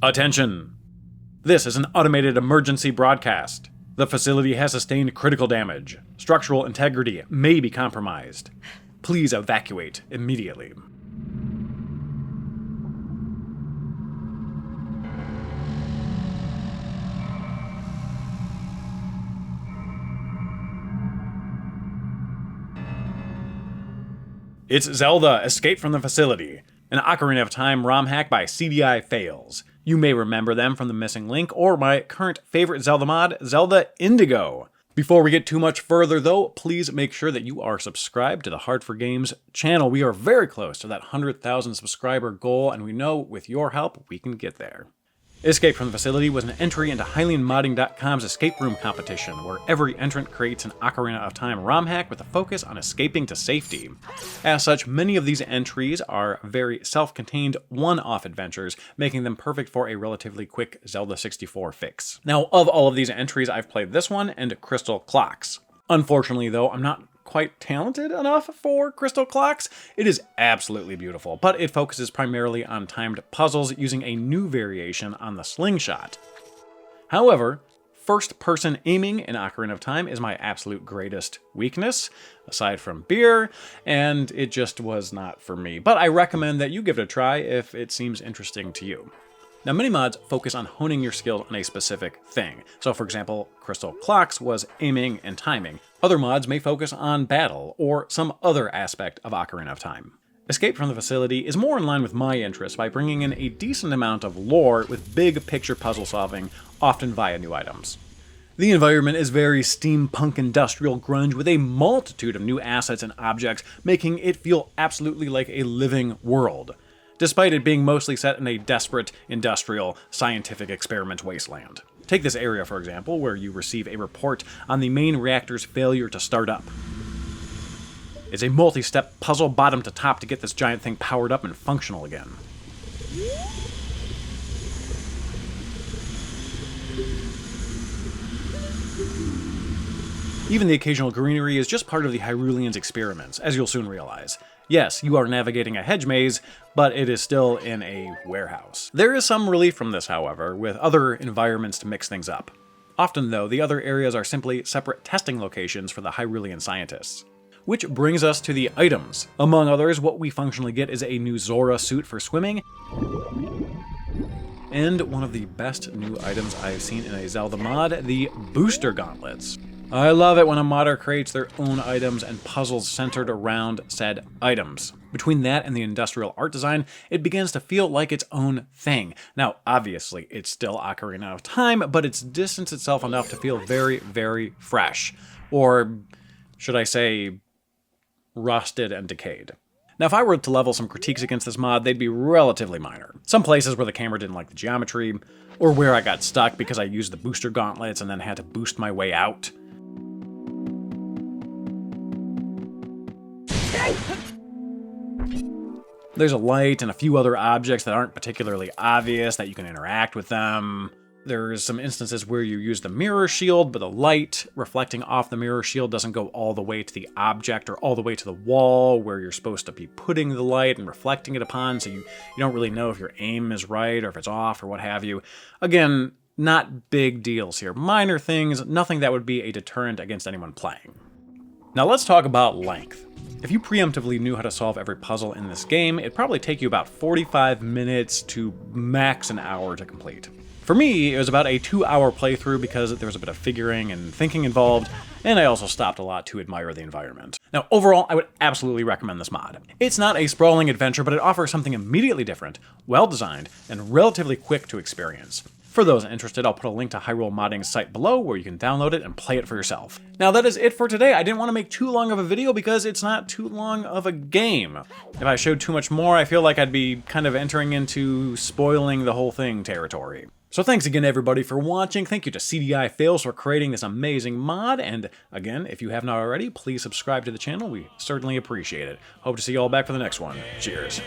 Attention! This is an automated emergency broadcast. The facility has sustained critical damage. Structural integrity may be compromised. Please evacuate immediately. It's Zelda, Escape from the Facility, an Ocarina of Time ROM hack by CDi-Fails. You may remember them from the missing link or my current favorite Zelda mod, Zelda Indigo. Before we get too much further though, please make sure that you are subscribed to the Hard4Games channel. We are very close to that 100,000 subscriber goal, and we know with your help we can get there. Escape from the Facility was an entry into HylianModding.com's escape room competition, where every entrant creates an Ocarina of Time ROM hack with a focus on escaping to safety. As such, many of these entries are very self-contained one-off adventures, making them perfect for a relatively quick Zelda 64 fix. Now, of all of these entries, I've played this one and Crystal Clocks. Unfortunately though, I'm not quite talented enough for Crystal Clocks. It is absolutely beautiful, but it focuses primarily on timed puzzles using a new variation on the slingshot. However, first-person aiming in Ocarina of Time is my absolute greatest weakness, aside from beer, and it just was not for me. But I recommend that you give it a try if it seems interesting to you. Now, many mods focus on honing your skills on a specific thing. So for example, Crystal Clocks was aiming and timing. Other mods may focus on battle or some other aspect of Ocarina of Time. Escape from the Facility is more in line with my interests by bringing in a decent amount of lore with big picture puzzle solving, often via new items. The environment is very steampunk industrial grunge with a multitude of new assets and objects, making it feel absolutely like a living world, despite it being mostly set in a desperate, industrial, scientific experiment wasteland. Take this area, for example, where you receive a report on the main reactor's failure to start up. It's a multi-step puzzle bottom to top to get this giant thing powered up and functional again. Even the occasional greenery is just part of the Hyrulean's experiments, as you'll soon realize. Yes, you are navigating a hedge maze, but it is still in a warehouse. There is some relief from this, however, with other environments to mix things up. Often, though, the other areas are simply separate testing locations for the Hyrulean scientists. Which brings us to the items. Among others, what we functionally get is a new Zora suit for swimming, and one of the best new items I've seen in a Zelda mod, the Booster Gauntlets. I love it when a modder creates their own items and puzzles centered around said items. Between that and the industrial art design, it begins to feel like its own thing. Now, obviously, it's still Ocarina of Time, but it's distanced itself enough to feel very, very fresh. Or, should I say, rusted and decayed. Now, if I were to level some critiques against this mod, they'd be relatively minor. Some places where the camera didn't like the geometry, or where I got stuck because I used the booster gauntlets and then had to boost my way out. There's a light and a few other objects that aren't particularly obvious that you can interact with them. There's some instances where you use the mirror shield, but the light reflecting off the mirror shield doesn't go all the way to the object or all the way to the wall where you're supposed to be putting the light and reflecting it upon, so you don't really know if your aim is right or if it's off or what have you. Again, not big deals here. Minor things, nothing that would be a deterrent against anyone playing. Now let's talk about length. If you preemptively knew how to solve every puzzle in this game, it'd probably take you about 45 minutes to max an hour to complete. For me, it was about a 2-hour playthrough because there was a bit of figuring and thinking involved, and I also stopped a lot to admire the environment. Now, overall, I would absolutely recommend this mod. It's not a sprawling adventure, but it offers something immediately different, well-designed, and relatively quick to experience. For those interested, I'll put a link to Hyrule Modding's site below where you can download it and play it for yourself. Now that is it for today. I didn't want to make too long of a video because it's not too long of a game. If I showed too much more, I feel like I'd be kind of entering into spoiling the whole thing territory. So thanks again everybody for watching. Thank you to CDi-Fails for creating this amazing mod, and again, if you haven't already, please subscribe to the channel. We certainly appreciate it. Hope to see you all back for the next one. Cheers.